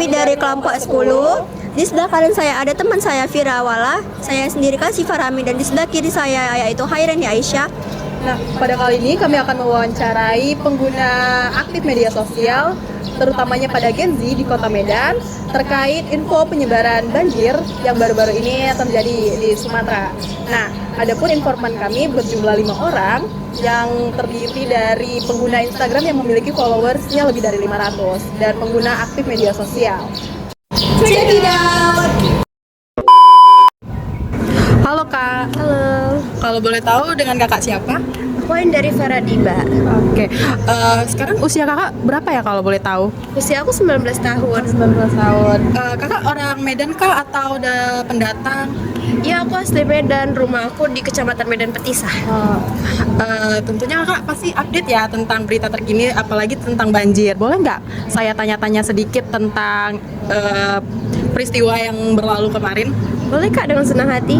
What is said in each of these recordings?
kami dari kelompok 10. Di sebelah kanan saya ada teman saya Firawala, saya sendiri kan Siva Rami, dan di sebelah kiri saya yaitu Hairani Aisyah. Nah, pada kali ini kami akan mewawancarai pengguna aktif media sosial, terutamanya pada Gen Z di Kota Medan, terkait info penyebaran banjir yang baru-baru ini terjadi di Sumatera. Nah, adapun informan kami berjumlah 5 orang yang terdiri dari pengguna Instagram yang memiliki followersnya lebih dari 500 dan pengguna aktif media sosial. Check it out. Halo Kak. Halo, Kalau boleh tahu dengan Kakak siapa? poin dari Faradiba. Oke. Sekarang usia Kakak berapa ya kalau boleh tahu? Usia aku 19 tahun. 19 tahun. Kakak orang Medan kah atau udah pendatang? Ya, aku asli Medan, rumah aku di Kecamatan Medan Petisah. Tentunya Kakak pasti update ya tentang berita terkini, apalagi tentang banjir. Boleh nggak saya tanya-tanya sedikit tentang peristiwa yang berlalu kemarin? Boleh Kak, dengan senang hati.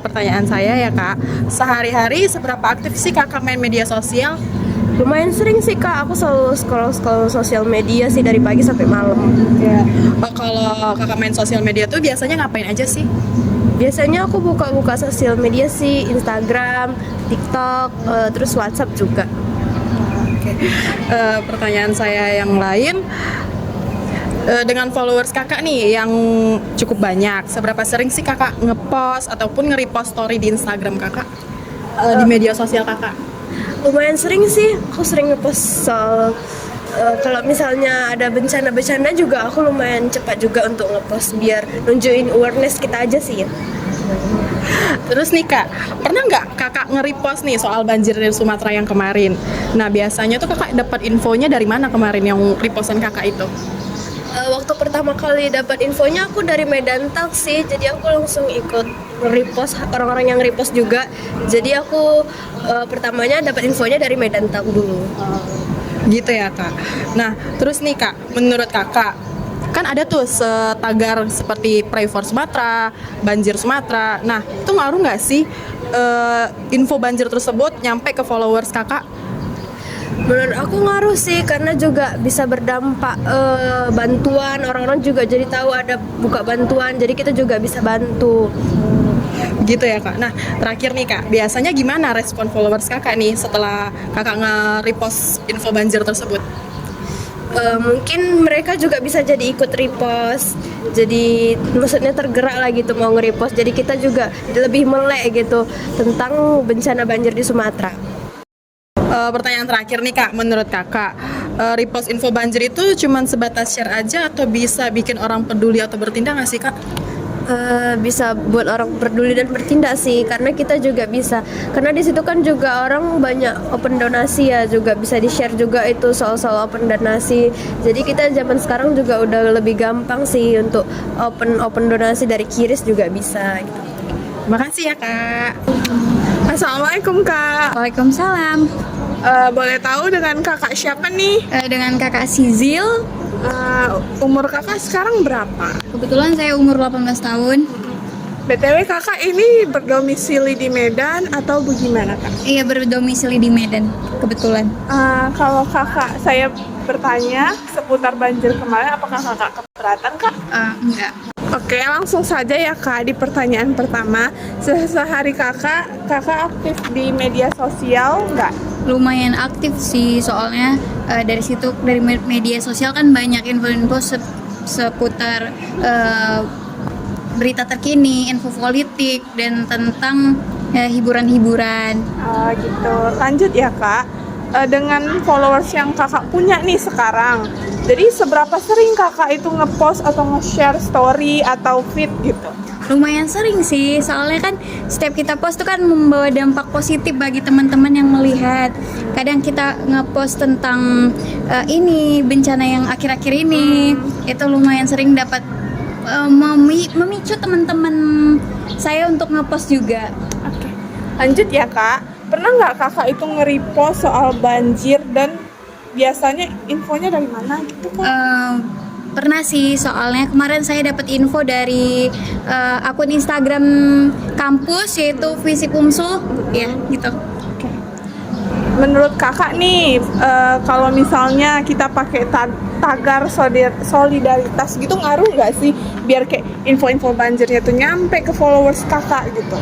Pertanyaan saya ya Kak, sehari-hari seberapa aktif sih Kakak main media sosial? Lumayan sering sih Kak, aku selalu scroll sosial media sih dari pagi sampai malam. Kalau Kakak main sosial media tuh biasanya ngapain aja sih? Biasanya aku buka-buka sosial media sih, Instagram, TikTok, terus WhatsApp juga. Pertanyaan saya yang lain, dengan followers Kakak nih yang cukup banyak, seberapa sering sih Kakak ngepost ataupun nge-repost story di Instagram Kakak, di media sosial Kakak? Lumayan sering sih, aku sering ngepost soal kalau misalnya ada bencana-bencana juga aku lumayan cepat juga untuk ngepost biar nunjukin awareness kita aja sih ya. Terus nih Kak, pernah nggak Kakak nge-repost nih soal banjir di Sumatera yang kemarin? Nah biasanya tuh Kakak dapat infonya dari mana kemarin yang repostan Kakak itu? Waktu pertama kali dapat infonya aku dari Medan Talk sih, jadi aku langsung ikut repost orang-orang yang repost juga. Jadi aku pertamanya dapat infonya dari Medan Talk dulu. Gitu ya Kak. Nah terus nih Kak, menurut Kakak kan ada tuh tagar seperti Pray for Sumatera, banjir Sumatera. Nah itu ngaruh nggak sih info banjir tersebut nyampe ke followers Kakak? Menurut aku ngaruh sih, karena juga bisa berdampak bantuan, orang-orang juga jadi tahu ada buka bantuan, jadi kita juga bisa bantu. Gitu ya Kak. Nah terakhir nih Kak, biasanya gimana respon followers Kakak nih setelah Kakak nge-repost info banjir tersebut? Mungkin mereka juga bisa jadi ikut repost, jadi maksudnya tergerak lah gitu mau nge-repost, jadi kita juga lebih melek gitu tentang bencana banjir di Sumatera. Pertanyaan terakhir nih Kak, menurut Kakak repost info banjir itu cuman sebatas share aja atau bisa bikin orang peduli atau bertindak nggak sih Kak? Bisa buat orang peduli dan bertindak sih, karena kita juga bisa, karena di situ kan juga orang banyak open donasi ya, juga bisa di share juga itu soal-soal open donasi. Jadi kita zaman sekarang juga udah lebih gampang sih untuk open donasi dari Kiris juga bisa gitu. Terima kasih ya Kak. Assalamualaikum Kak. Waalaikumsalam. Boleh tahu dengan Kakak siapa nih? Dengan kakak Sizil. Umur Kakak sekarang berapa? Kebetulan saya umur 18 tahun. BTW Kakak ini berdomisili di Medan atau bagaimana Kak? Iya, berdomisili di Medan kebetulan. Kalau Kakak, saya bertanya seputar banjir kemarin, apakah Kakak keberatan Kak? Enggak. Oke, langsung saja ya Kak di pertanyaan pertama. Sehari Kakak aktif di media sosial nggak? Lumayan aktif sih, soalnya dari situ, dari media sosial kan banyak info-info seputar berita terkini, info politik, dan tentang hiburan-hiburan. Gitu. Lanjut ya Kak. Dengan followers yang Kakak punya nih sekarang, jadi seberapa sering Kakak itu ngepost atau nge-share story atau feed gitu? Lumayan sering sih, soalnya kan setiap kita post itu kan membawa dampak positif bagi teman-teman yang melihat. Kadang kita ngepost tentang ini bencana yang akhir-akhir ini, itu lumayan sering dapat memicu teman-teman saya untuk ngepost juga. Oke. Lanjut ya Kak, pernah nggak Kakak itu nge-repost soal banjir dan biasanya infonya dari mana gitu Kak? Pernah sih, soalnya kemarin saya dapat info dari akun Instagram kampus, yaitu Visip Umsul, ya gitu. menurut kakak nih, kalau misalnya kita pakai tagar solidaritas gitu ngaruh nggak sih biar kayak info-info banjirnya tuh nyampe ke followers kakak gitu?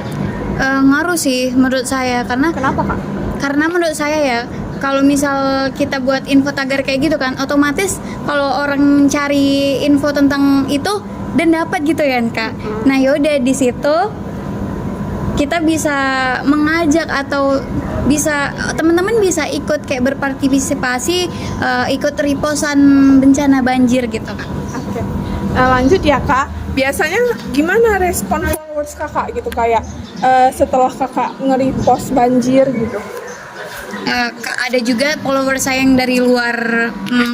Ngaruh sih menurut saya, karena Kenapa kak? karena menurut saya ya, kalau misal kita buat info tagar kayak gitu kan, otomatis kalau orang cari info tentang itu dan dapat gitu kan kak. Nah yaudah di situ kita bisa mengajak atau bisa teman-teman bisa ikut kayak berpartisipasi, ikut repostan bencana banjir gitu kak. Oke. Lanjut ya kak. Biasanya gimana respon followers kakak gitu kayak setelah kakak nge-repost banjir gitu? Ada juga follower saya yang dari luar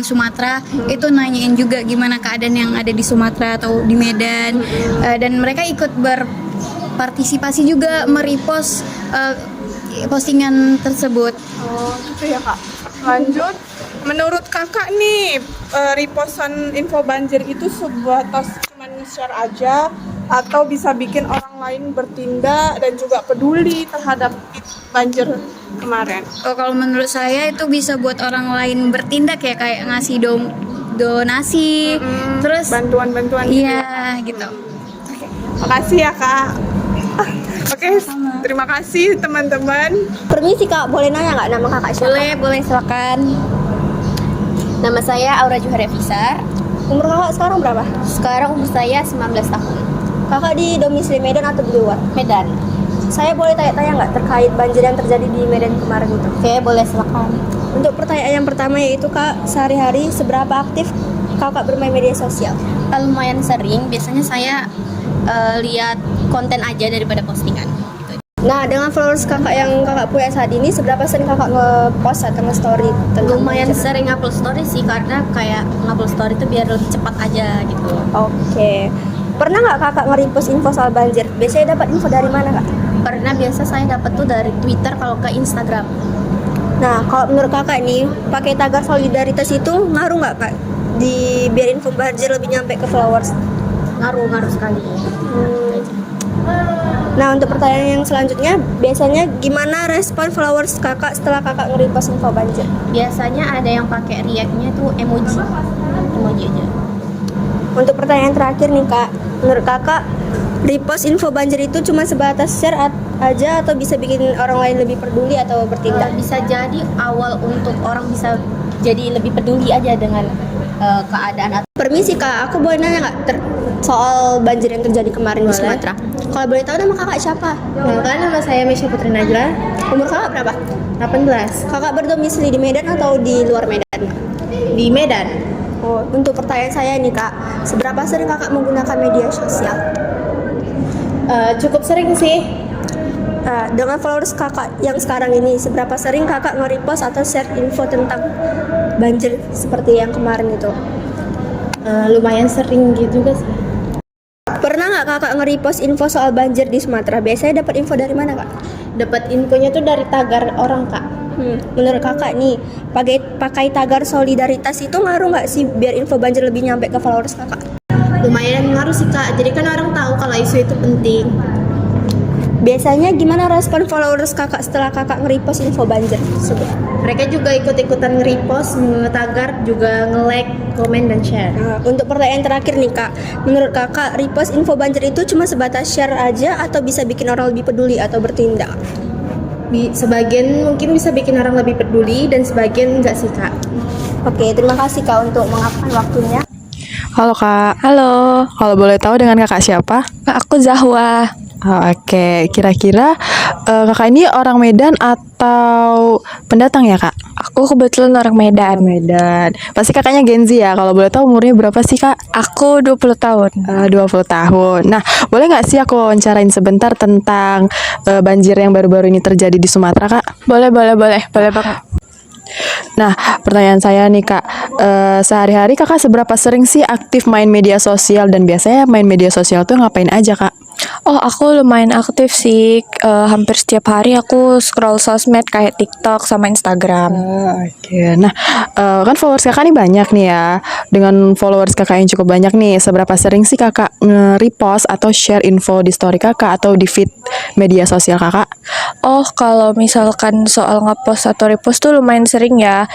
Sumatera itu nanyain juga gimana keadaan yang ada di Sumatera atau di Medan. Dan mereka ikut berpartisipasi juga merepost postingan tersebut. Oh gitu ya kak. Lanjut, menurut kakak nih repostan info banjir itu sebatas cuma nge-share aja atau bisa bikin orang lain bertindak dan juga peduli terhadap banjir kemarin? Kalau menurut saya itu bisa buat orang lain bertindak ya, kayak ngasih donasi, terus Bantuan-bantuan iya gitu. Makasih ya kak. Oke, terima kasih teman-teman. Permisi kak, boleh nanya nggak nama kakak siapa? Boleh silakan. Nama saya Aura Juharia Fisar. Umur kakak sekarang berapa? Sekarang umur saya 19 tahun. Kakak di domisili Medan atau di luar? Medan. Saya boleh tanya-tanya nggak terkait banjir yang terjadi di Medan kemarin itu? Oke, boleh silakan. Untuk pertanyaan yang pertama yaitu kak, sehari-hari seberapa aktif kakak bermain media sosial? Lumayan sering, biasanya saya lihat konten aja daripada postingan. Nah, dengan followers kakak yang kakak punya saat ini, seberapa sering kakak nge-post atau nge-story tentang Lumayan banjir? sering upload story sih, karena kayak ngupload story itu biar lebih cepat aja gitu. Oke. Pernah nggak kakak nge-repost info soal banjir? Biasanya dapat info dari mana kak? Pernah biasa saya dapat tuh dari Twitter, kalau ke Instagram. Nah, kalau menurut kakak nih, pakai tagar solidaritas itu ngaruh nggak kak? Di biar info banjir lebih nyampe ke followers? Ngaruh sekali. Nah, untuk pertanyaan yang selanjutnya, biasanya gimana respon followers kakak setelah kakak nge-repost info banjir? Biasanya ada yang pakai react-nya tuh emoji aja. Untuk pertanyaan terakhir nih kak, menurut kakak repost info banjir itu cuma sebatas share aja atau bisa bikin orang lain lebih peduli atau bertindak? Bisa jadi awal untuk orang bisa jadi lebih peduli aja dengan keadaan. Permisi kak, aku boleh nanya nggak soal banjir yang terjadi kemarin di Sumatera? Kalau boleh tahu nama kakak siapa? Nama saya Mesya Putri Najla, Umur kakak berapa? 18, Kakak berdomisili di Medan atau di luar Medan? di Medan. Oh, untuk pertanyaan saya nih kak, seberapa sering kakak menggunakan media sosial? Cukup sering sih. Dengan followers kakak yang sekarang ini, seberapa sering kakak nge-repost atau share info tentang banjir seperti yang kemarin itu? Lumayan sering gitu juga sih. Pernah nggak kakak nge-repost info soal banjir di Sumatera? Biasanya dapat info dari mana kak? Dapat infonya tuh dari tagar orang kak. Menurut kakak nih, pakai tagar solidaritas itu ngaruh nggak sih biar info banjir lebih nyampe ke followers kakak? Lumayan ngaruh sih kak, jadi kan orang tahu kalau isu itu penting. Biasanya gimana respon followers kakak setelah kakak nge-repost info banjir tersebut? Mereka juga ikut-ikutan nge-repost, nge-tagar, juga nge-like, komen, dan share. Nah, untuk pertanyaan terakhir nih kak, menurut kakak repost info banjir itu cuma sebatas share aja atau bisa bikin orang lebih peduli atau bertindak? Sebagian mungkin bisa bikin orang lebih peduli, dan sebagian enggak sih kak. Oke, terima kasih kak untuk mengabsen waktunya. Halo kak, Halo, kalau boleh tahu dengan kakak siapa? aku Zahwa. Oh, oke, kira-kira kakak ini orang Medan atau pendatang ya kak? Aku kebetulan orang Medan. Medan. Pasti kakaknya Gen Z ya, kalau boleh tahu umurnya berapa sih kak? Aku 20 tahun. 20 tahun. Nah, boleh nggak sih aku wawancarain sebentar tentang banjir yang baru-baru ini terjadi di Sumatera kak? Boleh banget. Nah, pertanyaan saya nih kak, sehari-hari kakak seberapa sering sih aktif main media sosial dan biasanya main media sosial tuh ngapain aja kak? Oh, aku lumayan aktif sih. Hampir setiap hari aku scroll sosmed kayak TikTok sama Instagram. Oke. Nah, kan followers kakak nih banyak nih ya. Dengan followers kakak yang cukup banyak nih, seberapa sering sih kakak nge-repost atau share info di story kakak atau di feed media sosial kakak? Oh, kalau misalkan soal ngepost atau repost tuh lumayan sering ya.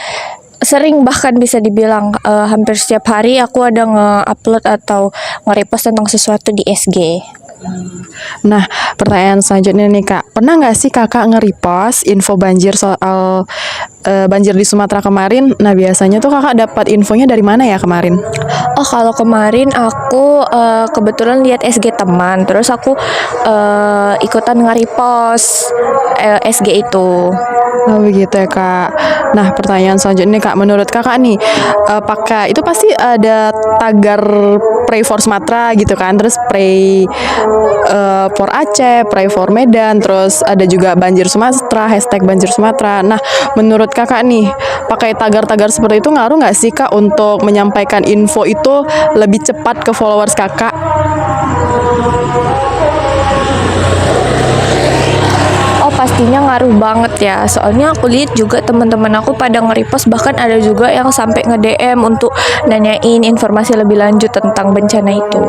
Sering, bahkan bisa dibilang hampir setiap hari aku ada nge-upload atau nge-repost tentang sesuatu di SG. Nah, pertanyaan selanjutnya nih kak, pernah nggak sih kakak nge-repost info banjir soal banjir di Sumatera kemarin? Nah, biasanya tuh kakak dapat infonya dari mana ya kemarin? Oh, kalau kemarin aku kebetulan lihat SG teman, terus aku ikutan nge-repost SG itu. Oh begitu ya kak. Nah, pertanyaan selanjutnya nih kak, menurut kakak nih, pakai itu pasti ada tagar Pray for Sumatera gitu kan, terus Pray for Aceh, Pray for Medan, terus ada juga Banjir Sumatera, hashtag Banjir Sumatera. Nah, menurut kakak nih, pakai tagar-tagar seperti itu ngaruh nggak sih kak untuk menyampaikan info itu lebih cepat ke followers kakak? Oh, pastinya ngaruh banget ya. Soalnya aku lihat juga teman-teman aku pada nge-repost, bahkan ada juga yang sampai nge-DM untuk nanyain informasi lebih lanjut tentang bencana itu.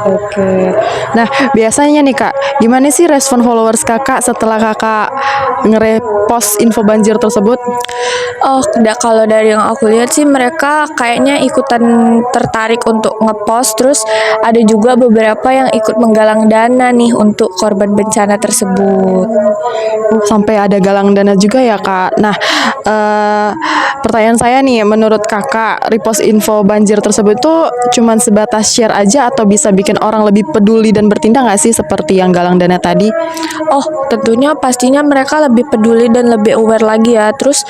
Oke. Nah, biasanya nih kak, gimana sih respon followers kakak setelah kakak nge-repost info banjir tersebut? Oh, kalau dari yang aku lihat sih mereka kayaknya ikutan tertarik untuk ngepost, terus ada juga beberapa yang ikut menggalang dana nih untuk korban bencana tersebut. Sampai ada galang dana juga ya kak. Nah, pertanyaan saya nih, menurut kakak repost info banjir tersebut tuh cuman sebatas share aja atau bisa bikin orang lebih peduli dan bertindak nggak sih seperti yang galang dana tadi? Oh, tentunya pastinya mereka lebih peduli dan lebih aware lagi ya. Terus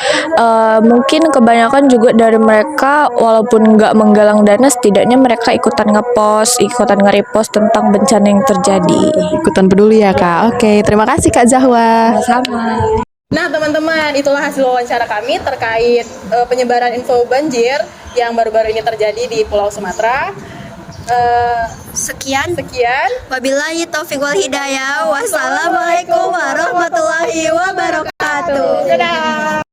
mungkin kebanyakan juga dari mereka walaupun nggak menggalang dana, setidaknya mereka ikutan ngepost, ikutan nge-repost tentang bencana yang terjadi. Ikutan peduli ya kak. Oke, terima kasih kak Zahwa. Sama. Nah, teman-teman, itulah hasil wawancara kami terkait penyebaran info banjir yang baru-baru ini terjadi di Pulau Sumatera. Sekian. Wabillahi Taufiq wal hidayah. Wassalamualaikum warahmatullahi wabarakatuh. Dadah.